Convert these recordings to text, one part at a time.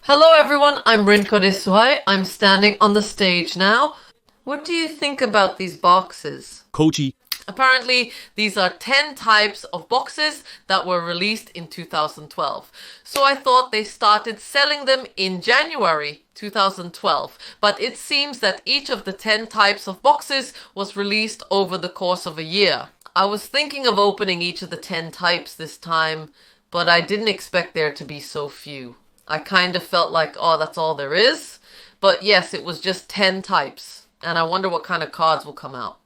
Hello everyone, I'm Rinko Desuai. I'm standing on the stage now. What do you think about these boxes? Koji. Apparently, these are 10 types of boxes that were released in 2012. So I thought they started selling them in January 2012. But it seems that each of the 10 types of boxes was released over the course of a year. I was thinking of opening each of the 10 types this time, but I didn't expect there to be so few. I kind of felt like, oh, that's all there is. But yes, it was just 10 types. And I wonder what kind of cards will come out.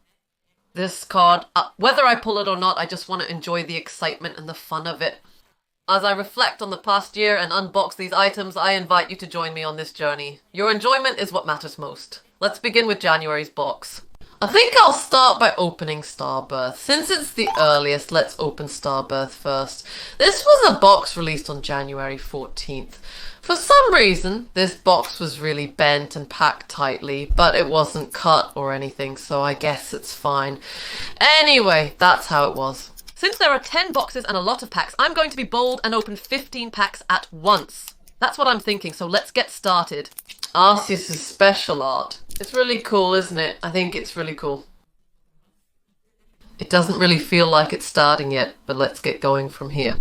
This card, whether I pull it or not, I just want to enjoy the excitement and the fun of it. As I reflect on the past year and unbox these items, I invite you to join me on this journey. Your enjoyment is what matters most. Let's begin with January's box. I think I'll start by opening Starbirth. Since it's the earliest, let's open Starbirth first. This was a box released on January 14th. For some reason, this box was really bent and packed tightly, but it wasn't cut or anything, so I guess it's fine. Anyway, that's how it was. Since there are 10 boxes and a lot of packs, I'm going to be bold and open 15 packs at once. That's what I'm thinking, so let's get started. Arceus' special art. It's really cool, isn't it? I think it's really cool. It doesn't really feel like it's starting yet, but let's get going from here.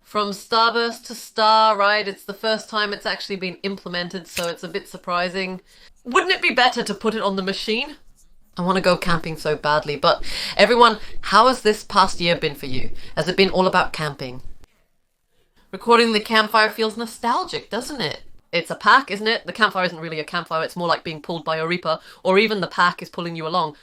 From Starburst to Star, right? It's the first time it's actually been implemented, so it's a bit surprising. Wouldn't it be better to put it on the machine? I want to go camping so badly, but everyone, how has this past year been for you? Has it been all about camping? Recording the campfire feels nostalgic, doesn't it? It's a pack, isn't it? The campfire isn't really a campfire, it's more like being pulled by a reaper, or even the pack is pulling you along.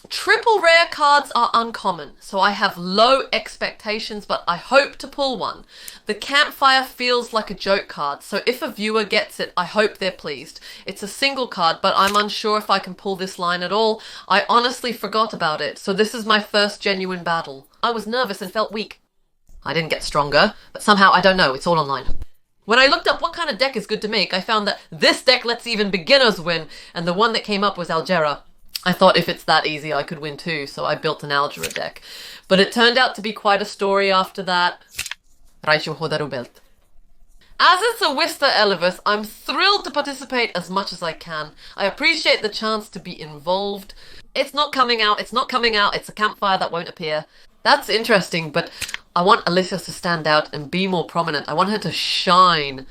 Triple rare cards are uncommon, so I have low expectations, but I hope to pull one. The campfire feels like a joke card, so if a viewer gets it, I hope they're pleased. It's a single card, but I'm unsure if I can pull this line at all. I honestly forgot about it, so this is my first genuine battle. I was nervous and felt weak. I didn't get stronger, but somehow, I don't know, it's all online. When I looked up what kind of deck is good to make, I found that this deck lets even beginners win, and the one that came up was Algera. I thought if it's that easy, I could win too, so I built an Algera deck. But it turned out to be quite a story after that. Raichu Hodaru Belt. As it's a Wista Elevus, I'm thrilled to participate as much as I can. I appreciate the chance to be involved. It's not coming out, it's a campfire that won't appear. That's interesting, but I want Alyssa to stand out and be more prominent. I want her to shine.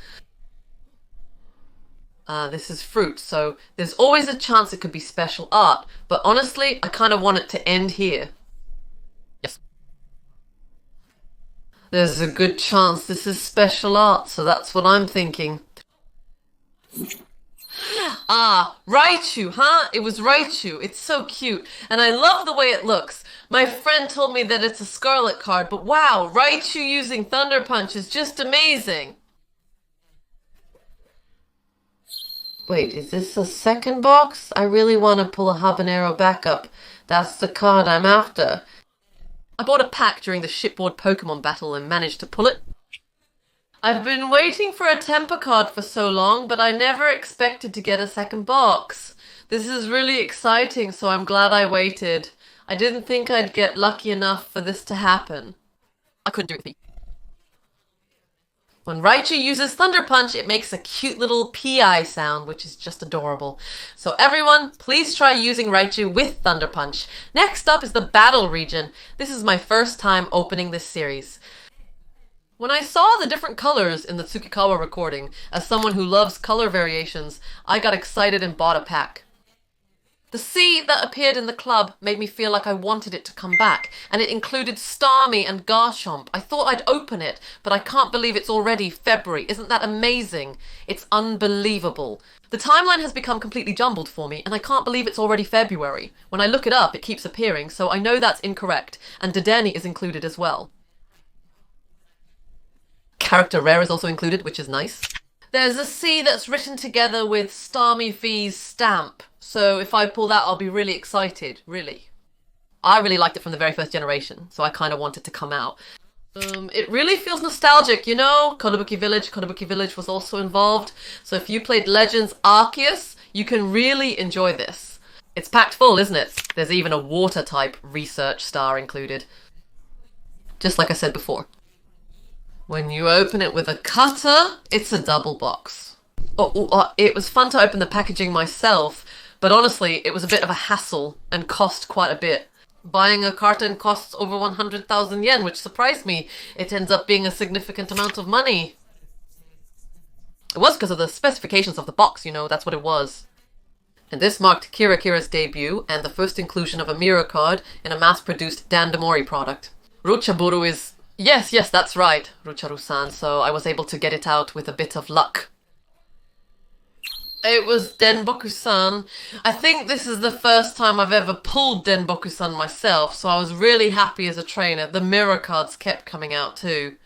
This is fruit, so there's always a chance it could be special art, but honestly, I kind of want it to end here. Yes. There's a good chance this is special art, so that's what I'm thinking. Ah, Raichu, huh? It was Raichu. It's so cute, and I love the way it looks. My friend told me that it's a Scarlet card, but wow, Raichu using Thunder Punch is just amazing. Wait, is this a second box? I really want to pull a Habanero backup. That's the card I'm after. I bought a pack during the shipboard Pokémon battle and managed to pull it. I've been waiting for a temper card for so long, but I never expected to get a second box. This is really exciting, so I'm glad I waited. I didn't think I'd get lucky enough for this to happen. I couldn't do it with me. When Raichu uses Thunder Punch, it makes a cute little PI sound, which is just adorable. So everyone, please try using Raichu with Thunder Punch. Next up is the Battle region. This is my first time opening this series. When I saw the different colors in the Tsukikawa recording, as someone who loves color variations, I got excited and bought a pack. The C that appeared in the club made me feel like I wanted it to come back, and it included Starmie and Garchomp. I thought I'd open it, but I can't believe it's already February. Isn't that amazing? It's unbelievable. The timeline has become completely jumbled for me, and I can't believe it's already February. When I look it up, it keeps appearing, so I know that's incorrect, and Dedenne is included as well. Character Rare is also included, which is nice. There's a C that's written together with Starmie V's stamp. So if I pull that, I'll be really excited, really. I really liked it from the very first generation, so I kind of want it to come out. It really feels nostalgic, you know? Kotobuki Village was also involved. So if you played Legends Arceus, you can really enjoy this. It's packed full, isn't it? There's even a water-type research star included. Just like I said before. When you open it with a cutter, it's a double box. It was fun to open the packaging myself, but honestly, it was a bit of a hassle and cost quite a bit. Buying a carton costs over 100,000 yen, which surprised me. It ends up being a significant amount of money. It was because of the specifications of the box, you know, that's what it was. And this marked Kira Kira's debut and the first inclusion of a mirror card in a mass-produced Dandamori product. Ruchaburu is... Yes, that's right, Rucharu-san, so I was able to get it out with a bit of luck. It was Denboku-san. I think this is the first time I've ever pulled Denboku-san myself, so I was really happy as a trainer. The mirror cards kept coming out too.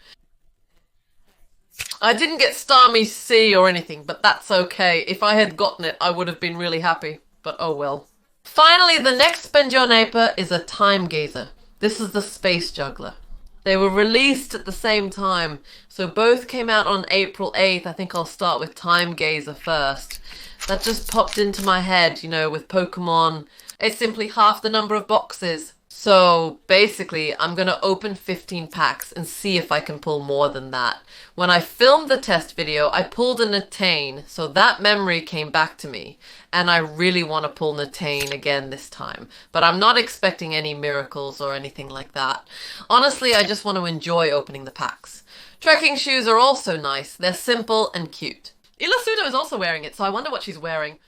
I didn't get Starmie C or anything, but that's okay. If I had gotten it, I would have been really happy. But oh well. Finally, the next Benjonaper is a Time Gazer. This is the Space Juggler. They were released at the same time, so both came out on April 8th. I think I'll start with Time Gazer first. That just popped into my head, you know, with Pokémon. It's simply half the number of boxes. So basically, I'm going to open 15 packs and see if I can pull more than that. When I filmed the test video, I pulled a Natane, so that memory came back to me. And I really want to pull Natane again this time. But I'm not expecting any miracles or anything like that. Honestly, I just want to enjoy opening the packs. Trekking shoes are also nice. They're simple and cute. Ilasudo is also wearing it, so I wonder what she's wearing.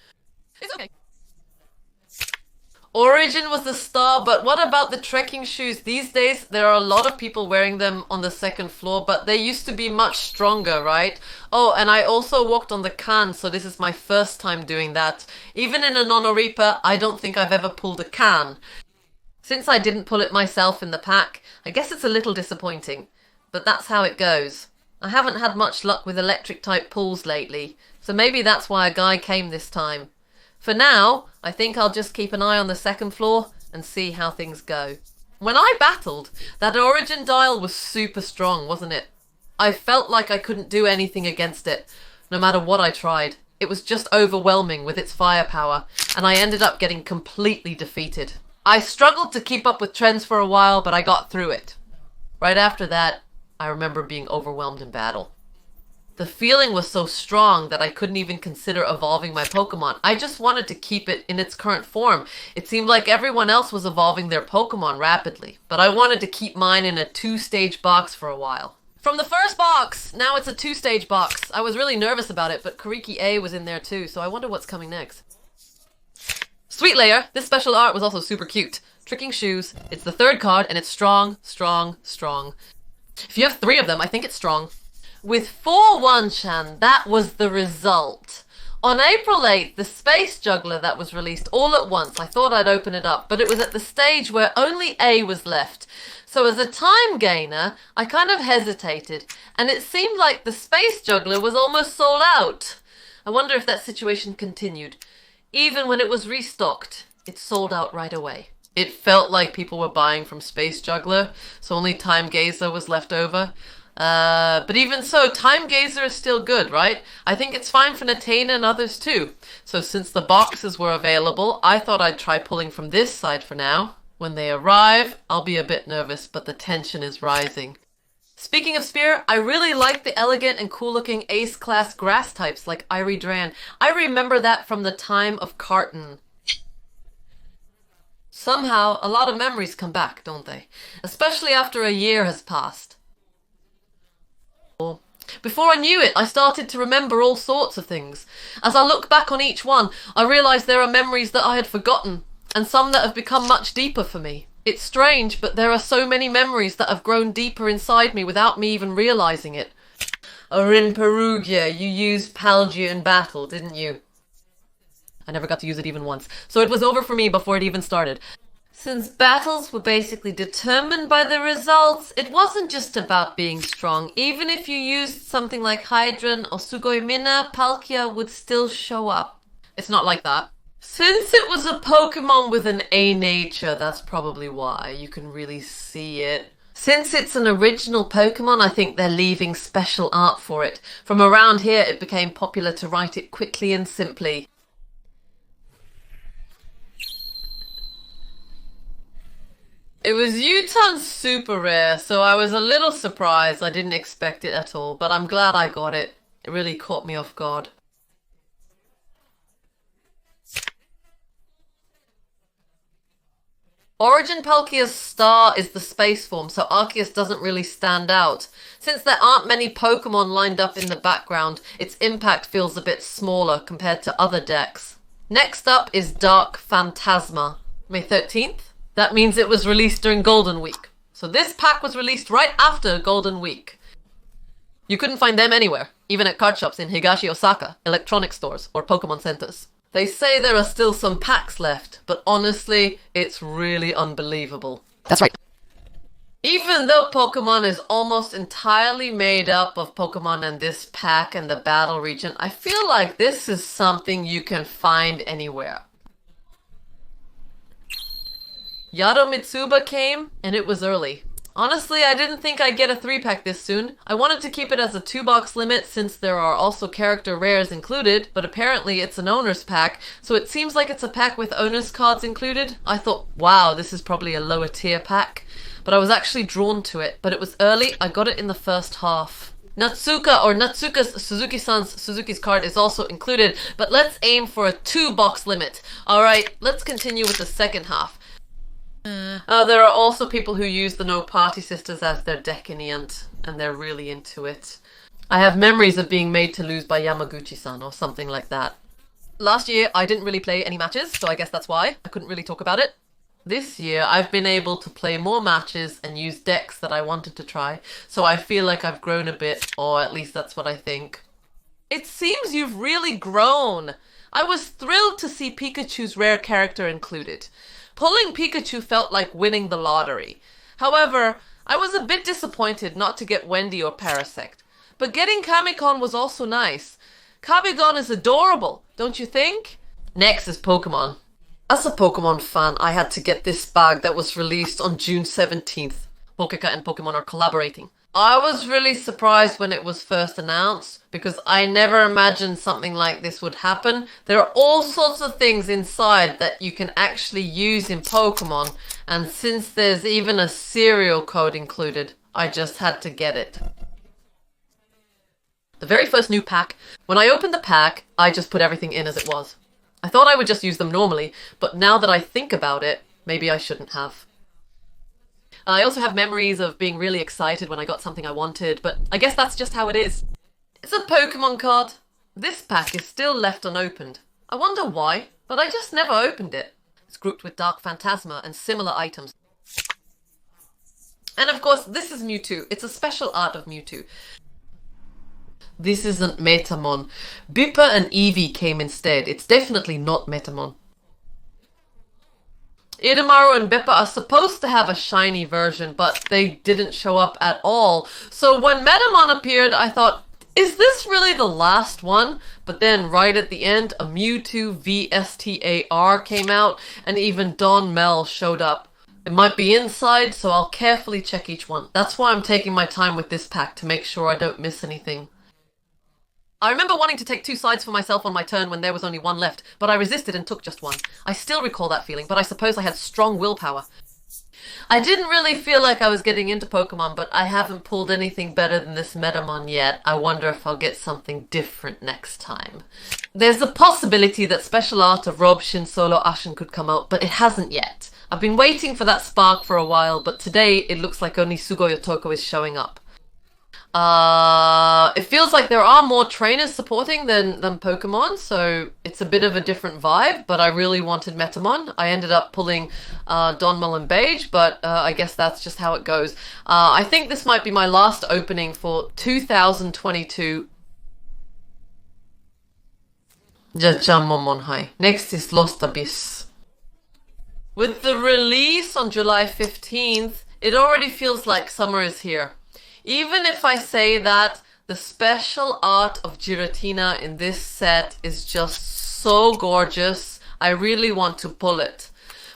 It's okay. Origin was the star, but what about the trekking shoes? These days, there are a lot of people wearing them on the second floor, but they used to be much stronger, right? Oh, and I also walked on the can, so this is my first time doing that. Even in a Nonoripa, I don't think I've ever pulled a can. Since I didn't pull it myself in the pack, I guess it's a little disappointing. But that's how it goes. I haven't had much luck with electric-type pulls lately, so maybe that's why a guy came this time. For now, I think I'll just keep an eye on the second floor and see how things go. When I battled, that Origin dial was super strong, wasn't it? I felt like I couldn't do anything against it, no matter what I tried. It was just overwhelming with its firepower, and I ended up getting completely defeated. I struggled to keep up with trends for a while, but I got through it. Right after that, I remember being overwhelmed in battle. The feeling was so strong that I couldn't even consider evolving my Pokemon. I just wanted to keep it in its current form. It seemed like everyone else was evolving their Pokemon rapidly, but I wanted to keep mine in a 2-stage box for a while. From the first box, now it's a 2-stage box. I was really nervous about it, but Kariki A was in there too, so I wonder what's coming next. Sweet Layer, this special art was also super cute. Tricking Shoes, it's the third card, and it's strong, strong, strong. If you have 3 of them, I think it's strong. With 4 One-Chan, that was the result. On April 8th, the Space Juggler that was released all at once. I thought I'd open it up, but it was at the stage where only A was left. So as a time gainer, I kind of hesitated, and it seemed like the Space Juggler was almost sold out. I wonder if that situation continued. Even when it was restocked, it sold out right away. It felt like people were buying from Space Juggler, so only Time Gazer was left over. But even so, Time Gazer is still good, right? I think it's fine for Natane and others too. So since the boxes were available, I thought I'd try pulling from this side for now. When they arrive, I'll be a bit nervous, but the tension is rising. Speaking of Spear, I really like the elegant and cool-looking Ace-class grass types like Iridran. I remember that from the time of Carton. Somehow, a lot of memories come back, don't they? Especially after a year has passed. Before I knew it, I started to remember all sorts of things. As I look back on each one, I realised there are memories that I had forgotten, and some that have become much deeper for me. It's strange, but there are so many memories that have grown deeper inside me without me even realising it. In Perugia, you used Palgia in battle, didn't you? I never got to use it even once, so it was over for me before it even started. Since battles were basically determined by the results, it wasn't just about being strong. Even if you used something like Hydran or Sugoimina, Palkia would still show up. It's not like that. Since it was a Pokemon with an A nature, that's probably why. You can really see it. Since it's an original Pokemon, I think they're leaving special art for it. From around here, it became popular to write it quickly and simply. It was U-Turn super rare, so I was a little surprised. I didn't expect it at all, but I'm glad I got it. It really caught me off guard. Origin Palkia's star is the space form, so Arceus doesn't really stand out. Since there aren't many Pokemon lined up in the background, its impact feels a bit smaller compared to other decks. Next up is Dark Phantasma. May 13th? That means it was released during Golden Week. So this pack was released right after Golden Week. You couldn't find them anywhere, even at card shops in Higashi Osaka, electronic stores, or Pokemon centers. They say there are still some packs left, but honestly, it's really unbelievable. That's right. Even though Pokemon is almost entirely made up of Pokemon in this pack and the battle region, I feel like this is something you can find anywhere. Yado Mitsuba came, and it was early. Honestly, I didn't think I'd get a 3-pack this soon. I wanted to keep it as a 2-box limit since there are also character rares included, but apparently it's an owner's pack, so it seems like it's a pack with owner's cards included. I thought, wow, this is probably a lower tier pack, but I was actually drawn to it. But it was early, I got it in the first half. Natsuka or Natsuka's Suzuki's card is also included, but let's aim for a 2-box limit. Alright, let's continue with the second half. There are also people who use the No Party Sisters as their decaniant, and they're really into it. I have memories of being made to lose by Yamaguchi-san or something like that. Last year, I didn't really play any matches, so I guess that's why I couldn't really talk about it. This year, I've been able to play more matches and use decks that I wanted to try, so I feel like I've grown a bit, or at least that's what I think. It seems you've really grown! I was thrilled to see Pikachu's rare character included. Pulling Pikachu felt like winning the lottery. However, I was a bit disappointed not to get Wendy or Parasect. But getting Kamikon was also nice. Kamikon is adorable, don't you think? Next is Pokemon. As a Pokemon fan, I had to get this bag that was released on June 17th. Pokeka and Pokemon are collaborating. I was really surprised when it was first announced because I never imagined something like this would happen. There are all sorts of things inside that you can actually use in Pokemon, and since there's even a serial code included, I just had to get it. The very first new pack, when I opened the pack, I just put everything in as it was. I thought I would just use them normally, but now that I think about it, maybe I shouldn't have. I also have memories of being really excited when I got something I wanted, but I guess that's just how it is. It's a Pokemon card. This pack is still left unopened. I wonder why, but I just never opened it. It's grouped with Dark Phantasma and similar items. And of course, this is Mewtwo. It's a special art of Mewtwo. This isn't Metamon. Bipper and Eevee came instead. It's definitely not Metamon. Idamaru and Bipper are supposed to have a shiny version, but they didn't show up at all. So when Metamon appeared, I thought, is this really the last one? But then right at the end, a Mewtwo VSTAR came out, and even Don Mel showed up. It might be inside, so I'll carefully check each one. That's why I'm taking my time with this pack, to make sure I don't miss anything. I remember wanting to take 2 sides for myself on my turn when there was only 1 left, but I resisted and took just 1. I still recall that feeling, but I suppose I had strong willpower. I didn't really feel like I was getting into Pokemon, but I haven't pulled anything better than this Metamon yet. I wonder if I'll get something different next time. There's a possibility that special art of Rob Shin Solo Ashen could come out, but it hasn't yet. I've been waiting for that spark for a while, but today it looks like only Sugoi Otoko is showing up. It feels like there are more trainers supporting than Pokemon, so it's a bit of a different vibe, but I really wanted Metamon. I ended up pulling Donmel and Beige, but I guess that's just how it goes. I think this might be my last opening for 2022. Jajamon. Next is Lost Abyss. With the release on July 15th, it already feels like summer is here. Even if I say that, the special art of Giratina in this set is just so gorgeous, I really want to pull it.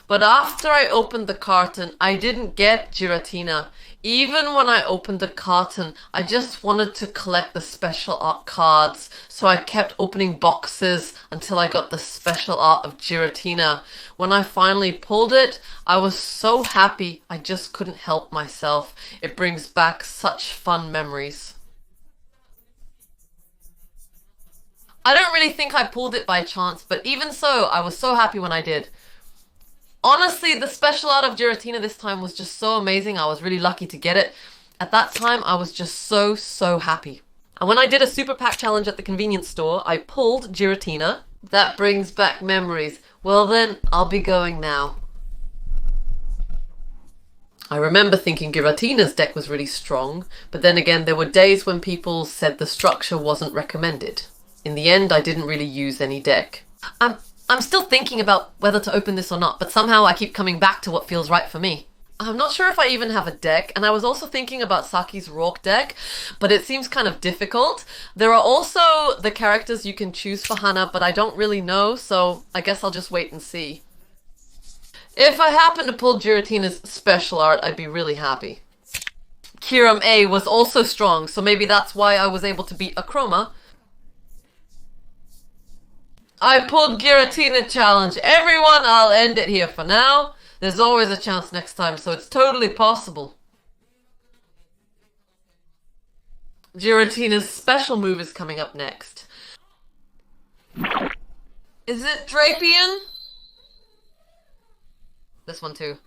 But after I opened the carton, I didn't get Giratina. Even when I opened the carton, I just wanted to collect the special art cards, so I kept opening boxes until I got the special art of Giratina. When I finally pulled it, I was so happy I just couldn't help myself. It brings back such fun memories. I don't really think I pulled it by chance, but even so, I was so happy when I did. Honestly, the special art of Giratina this time was just so amazing. I was really lucky to get it. At that time, I was just so happy. And when I did a super pack challenge at the convenience store, I pulled Giratina. That brings back memories. Well then, I'll be going now. I remember thinking Giratina's deck was really strong, but then again, there were days when people said the structure wasn't recommended. In the end, I didn't really use any deck. I'm still thinking about whether to open this or not, but somehow I keep coming back to what feels right for me. I'm not sure if I even have a deck, and I was also thinking about Saki's Rourke deck, but it seems kind of difficult. There are also the characters you can choose for Hana, but I don't really know, so I guess I'll just wait and see. If I happen to pull Giratina's special art, I'd be really happy. Kiram A was also strong, so maybe that's why I was able to beat Akroma. I pulled Giratina challenge. Everyone, I'll end it here for now. There's always a chance next time, so it's totally possible. Giratina's special move is coming up next. Is it Drapion? This one too.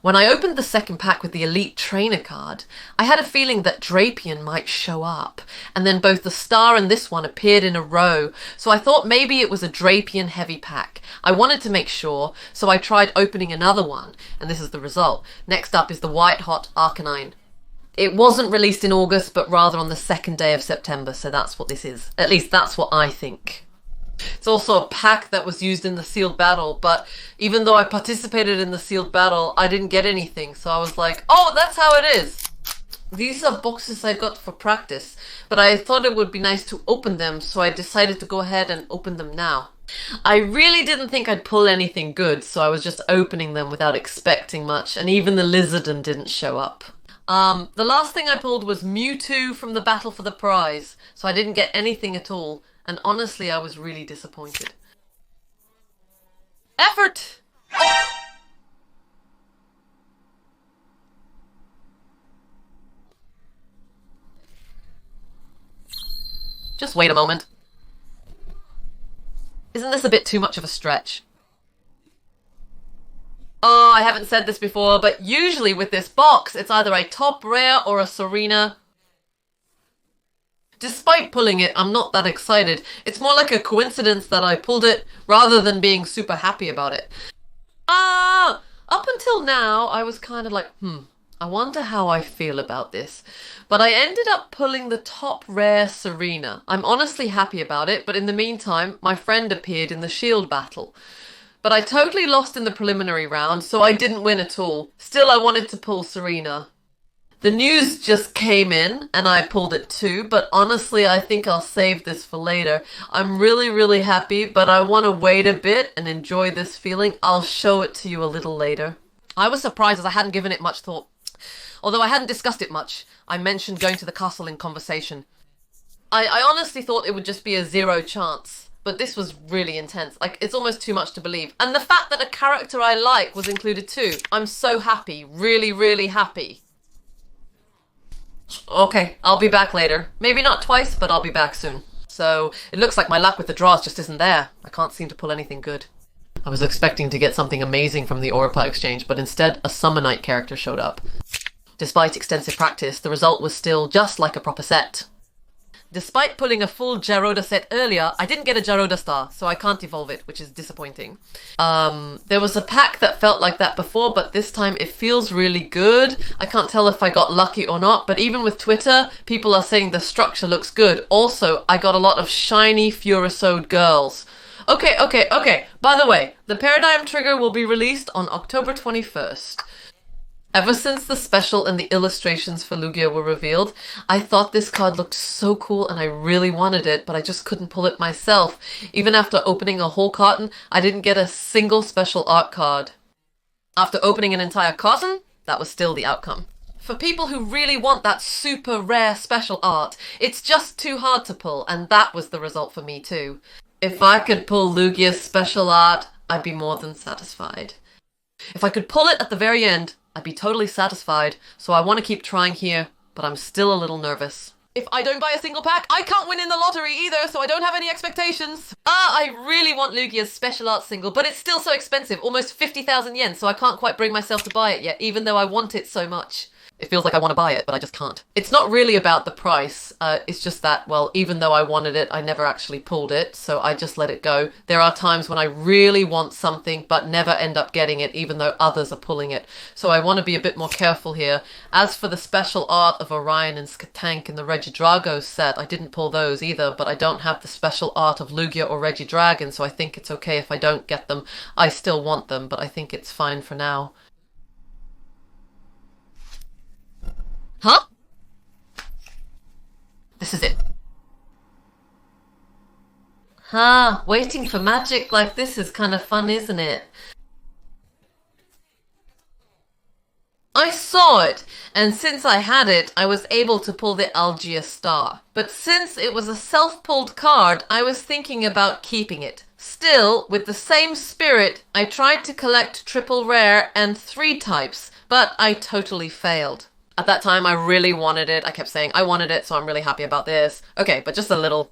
When I opened the second pack with the Elite Trainer card, I had a feeling that Drapion might show up, and then both the star and this one appeared in a row, so I thought maybe it was a Drapion heavy pack. I wanted to make sure, so I tried opening another one, and this is the result. Next up is the White Hot Arcanine. It wasn't released in August, but rather on the second day of September, so that's what this is. At least that's what I think. It's also a pack that was used in the sealed battle, but even though I participated in the sealed battle, I didn't get anything, so I was like, oh, that's how it is! These are boxes I got for practice, but I thought it would be nice to open them, so I decided to go ahead and open them now. I really didn't think I'd pull anything good, so I was just opening them without expecting much, and even the Lizardon didn't show up. The last thing I pulled was Mewtwo from the Battle for the Prize, so I didn't get anything at all. And honestly, I was really disappointed. Effort! Just wait a moment. Isn't this a bit too much of a stretch? Oh, I haven't said this before, but usually with this box, it's either a top rare or a Serena. Despite pulling it, I'm not that excited. It's more like a coincidence that I pulled it rather than being super happy about it. Up until now, I was kind of like, I wonder how I feel about this. But I ended up pulling the top rare Serena. I'm honestly happy about it, but in the meantime, my friend appeared in the Shield battle. But I totally lost in the preliminary round, so I didn't win at all. Still, I wanted to pull Serena. The news just came in, and I pulled it too, but honestly, I think I'll save this for later. I'm really happy, but I want to wait a bit and enjoy this feeling. I'll show it to you a little later. I was surprised as I hadn't given it much thought. Although I hadn't discussed it much, I mentioned going to the castle in conversation. I honestly thought it would just be a 0 chance, but this was really intense. Like, it's almost too much to believe. And the fact that a character I like was included too. I'm so happy. Really happy. Okay, I'll be back later. Maybe not twice, but I'll be back soon. So, it looks like my luck with the draws just isn't there. I can't seem to pull anything good. I was expecting to get something amazing from the Aurapla exchange, but instead a Summer Knight character showed up. Despite extensive practice, the result was still just like a proper set. Despite pulling a full Gyroda set earlier, I didn't get a Gyroda star, so I can't evolve it, which is disappointing. There was a pack that felt like that before, but this time it feels really good. I can't tell if I got lucky or not, but even with Twitter, people are saying the structure looks good. Also, I got a lot of shiny Furisode girls. Okay. By the way, the Paradigm Trigger will be released on October 21st. Ever since the special and the illustrations for Lugia were revealed, I thought this card looked so cool and I really wanted it, but I just couldn't pull it myself. Even after opening a whole carton, I didn't get a single special art card. After opening an entire carton, that was still the outcome. For people who really want that super rare special art, it's just too hard to pull, and that was the result for me too. If I could pull Lugia's special art, I'd be more than satisfied. If I could pull it at the very end, I'd be totally satisfied, so I want to keep trying here, but I'm still a little nervous. If I don't buy a single pack, I can't win in the lottery either, so I don't have any expectations. I really want Lugia's special art single, but it's still so expensive, almost 50,000 yen, so I can't quite bring myself to buy it yet, even though I want it so much. It feels like I want to buy it, but I just can't. It's not really about the price. It's just that, well, even though I wanted it, I never actually pulled it, so I just let it go. There are times when I really want something, but never end up getting it, even though others are pulling it. So I want to be a bit more careful here. As for the special art of Orion and Skatank in the Regidrago set, I didn't pull those either, but I don't have the special art of Lugia or Regidragon, so I think it's okay if I don't get them. I still want them, but I think it's fine for now. Huh? This is it. Waiting for magic like this is kind of fun, isn't it? I saw it, and since I had it, I was able to pull the Algia Star. But since it was a self-pulled card, I was thinking about keeping it. Still, with the same spirit, I tried to collect triple rare and 3 types, but I totally failed. At that time, I really wanted it. I kept saying, I wanted it, so I'm really happy about this. Okay, but just a little.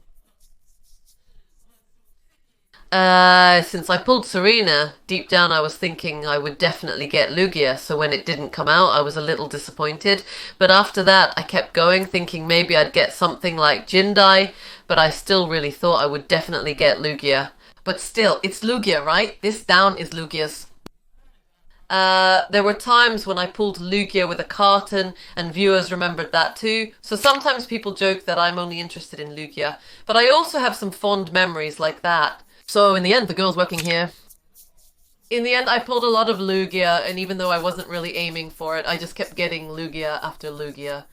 Since I pulled Serena, deep down I was thinking I would definitely get Lugia, so when it didn't come out, I was a little disappointed. But after that, I kept going, thinking maybe I'd get something like Jindai, but I still really thought I would definitely get Lugia. But still, it's Lugia, right? This down is Lugia's. There were times when I pulled Lugia with a carton, and viewers remembered that too, so sometimes people joke that I'm only interested in Lugia, but I also have some fond memories like that. So in the end, the girl's working here. In the end, I pulled a lot of Lugia, and even though I wasn't really aiming for it, I just kept getting Lugia after Lugia.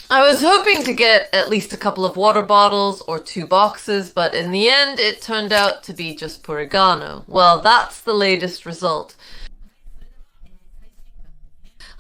I was hoping to get at least a couple of water bottles or 2 boxes, but in the end, it turned out to be just Purigano. Well, that's the latest result.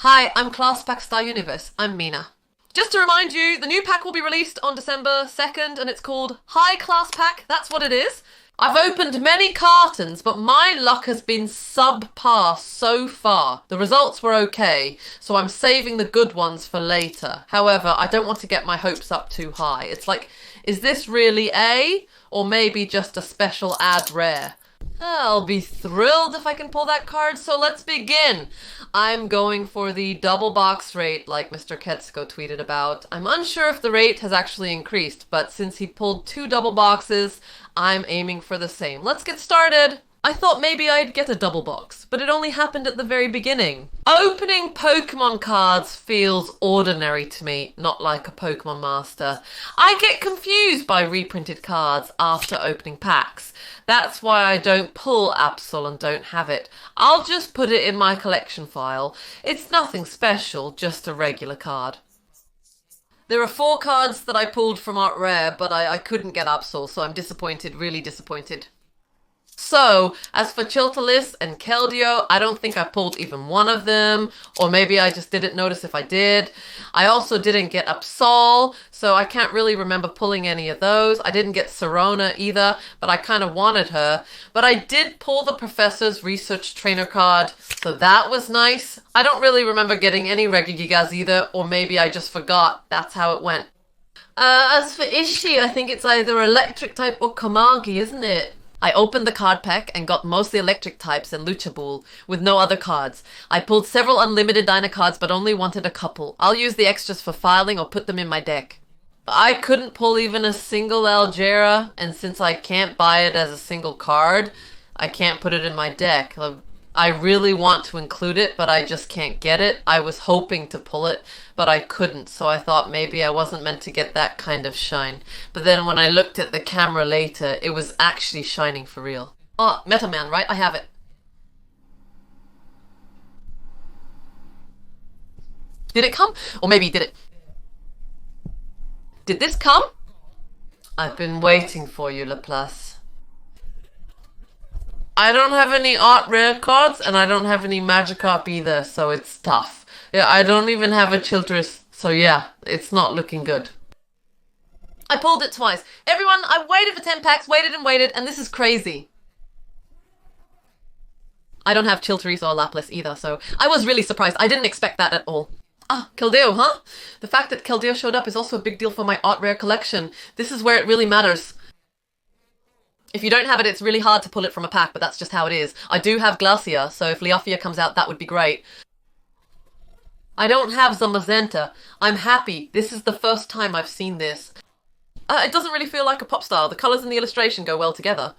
Hi, I'm Class Pack Star Universe. I'm Mina. Just to remind you, the new pack will be released on December 2nd, and it's called High Class Pack. That's what it is. I've opened many cartons, but my luck has been subpar so far. The results were okay, so I'm saving the good ones for later. However, I don't want to get my hopes up too high. It's like, is this really A? Or maybe just a special ad rare? I'll be thrilled if I can pull that card, so let's begin. I'm going for the double box rate like Mr. Ketsuko tweeted about. I'm unsure if the rate has actually increased, but since he pulled 2 double boxes, I'm aiming for the same. Let's get started. I thought maybe I'd get a double box, but it only happened at the very beginning. Opening Pokemon cards feels ordinary to me, not like a Pokemon master. I get confused by reprinted cards after opening packs. That's why I don't pull Absol and don't have it. I'll just put it in my collection file. It's nothing special, just a regular card. There are 4 cards that I pulled from Art Rare, but I couldn't get Absol, so I'm disappointed, really disappointed. So, as for Chiltalis and Keldeo, I don't think I pulled even one of them, or maybe I just didn't notice if I did. I also didn't get Absol, so I can't really remember pulling any of those. I didn't get Serona either, but I kind of wanted her. But I did pull the Professor's Research Trainer card, so that was nice. I don't really remember getting any Regigigas either, or maybe I just forgot. That's how it went. As for Ishii, I think it's either Electric type or Komagi, isn't it? I opened the card pack and got mostly electric types and Lucha Bull, with no other cards. I pulled several unlimited Dyna cards but only wanted a couple. I'll use the extras for filing or put them in my deck. I couldn't pull even a single Algera, and since I can't buy it as a single card, I can't put it in my deck. I really want to include it, but I just can't get it. I was hoping to pull it, but I couldn't, so I thought maybe I wasn't meant to get that kind of shine. But then when I looked at the camera later, it was actually shining for real. Oh, Metal Man, right? I have it. Did it come? Or maybe did it? Did this come? I've been waiting for you, Laplace. I don't have any Art Rare cards, and I don't have any Magikarp either, so it's tough. Yeah, I don't even have a Chiltris, so yeah, it's not looking good. I pulled it twice. Everyone, I waited for 10 packs, waited and waited, and this is crazy. I don't have Chiltris or Lapras either, so I was really surprised. I didn't expect that at all. Ah, Keldeo, huh? The fact that Keldeo showed up is also a big deal for my art rare collection. This is where it really matters. If you don't have it, it's really hard to pull it from a pack, but that's just how it is. I do have Glacia, so if Leafia comes out, that would be great. I don't have Zamazenta. I'm happy. This is the first time I've seen this. It doesn't really feel like a pop style. The colours in the illustration go well together.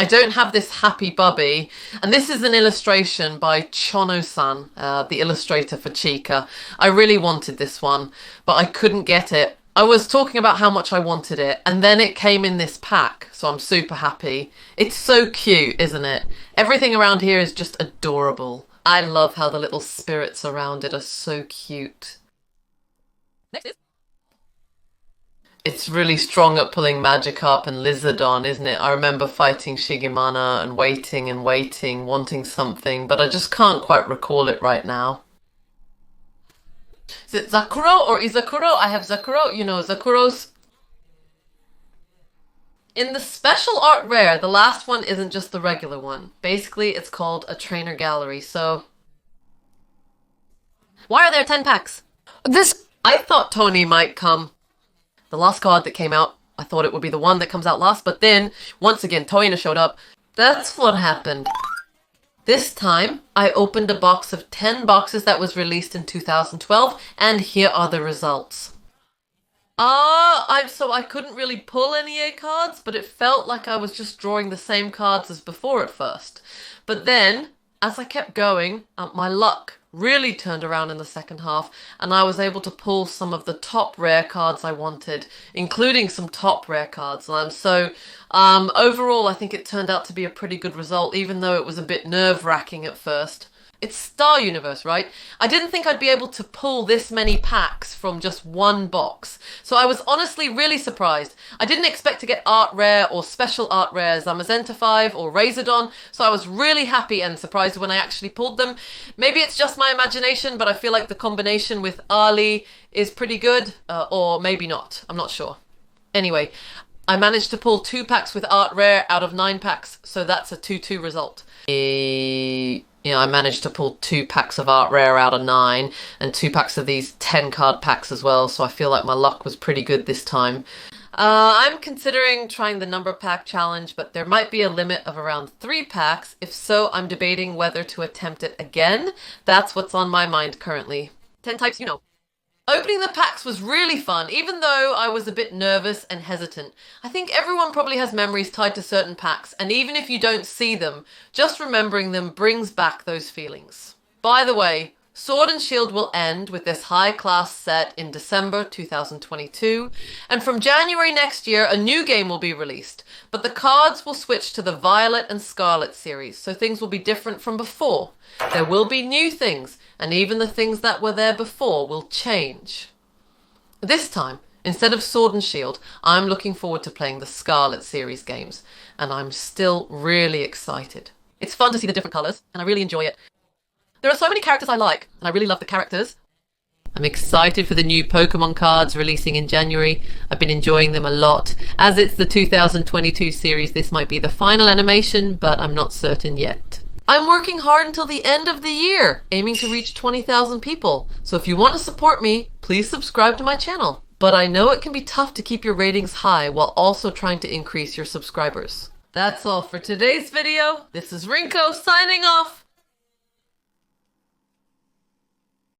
I don't have this Happy Bubby, and this is an illustration by Chono-san, the illustrator for Chica. I really wanted this one, but I couldn't get it. I was talking about how much I wanted it, and then it came in this pack, so I'm super happy. It's so cute, isn't it? Everything around here is just adorable. I love how the little spirits around it are so cute. Next is... It's really strong at pulling Magikarp and Lizardon, isn't it? I remember fighting Shigemana and waiting, wanting something, but I just can't quite recall it right now. Is it Zakuro or Izakuro? I have Zakuro. You know, Zakuro's... In the special art rare, the last one isn't just the regular one. Basically, it's called a trainer gallery, so... Why are there 10 packs? I thought Tony might come. The last card that came out, I thought it would be the one that comes out last, but then, once again, Toina showed up. That's what happened. This time, I opened a box of 10 boxes that was released in 2012, and here are the results. So I couldn't really pull any A cards, but it felt like I was just drawing the same cards as before at first. But then, as I kept going, my luck really turned around in the second half, and I was able to pull some of the top rare cards I wanted, including some top rare cards. And so overall, I think it turned out to be a pretty good result, even though it was a bit nerve-wracking at first. It's Star Universe, right? I didn't think I'd be able to pull this many packs from just one box. So I was honestly really surprised. I didn't expect to get art rare or special art rare Zamazenta 5 or Razordon, so I was really happy and surprised when I actually pulled them. Maybe it's just my imagination, but I feel like the combination with Ali is pretty good, or maybe not. I'm not sure. Anyway, I managed to pull 2 packs with art rare out of 9 packs, so that's a 2-2 result. You know, I managed to pull 2 packs of art rare out of 9 and 2 packs of these 10 card packs as well, so I feel like my luck was pretty good this time. I'm considering trying the number pack challenge, but there might be a limit of around 3 packs. If so, I'm debating whether to attempt it again. That's what's on my mind currently. 10 types, you know. Opening the packs was really fun, even though I was a bit nervous and hesitant. I think everyone probably has memories tied to certain packs, and even if you don't see them, just remembering them brings back those feelings. By the way, Sword and Shield will end with this high-class set in December 2022, and from January next year, a new game will be released, but the cards will switch to the Violet and Scarlet series, so things will be different from before. There will be new things, and even the things that were there before will change. This time, instead of Sword and Shield, I'm looking forward to playing the Scarlet series games, and I'm still really excited. It's fun to see the different colours, and I really enjoy it. There are so many characters I like, and I really love the characters. I'm excited for the new Pokémon cards releasing in January. I've been enjoying them a lot. As it's the 2022 series, this might be the final animation, but I'm not certain yet. I'm working hard until the end of the year, aiming to reach 20,000 people. So if you want to support me, please subscribe to my channel. But I know it can be tough to keep your ratings high while also trying to increase your subscribers. That's all for today's video. This is Rinko signing off.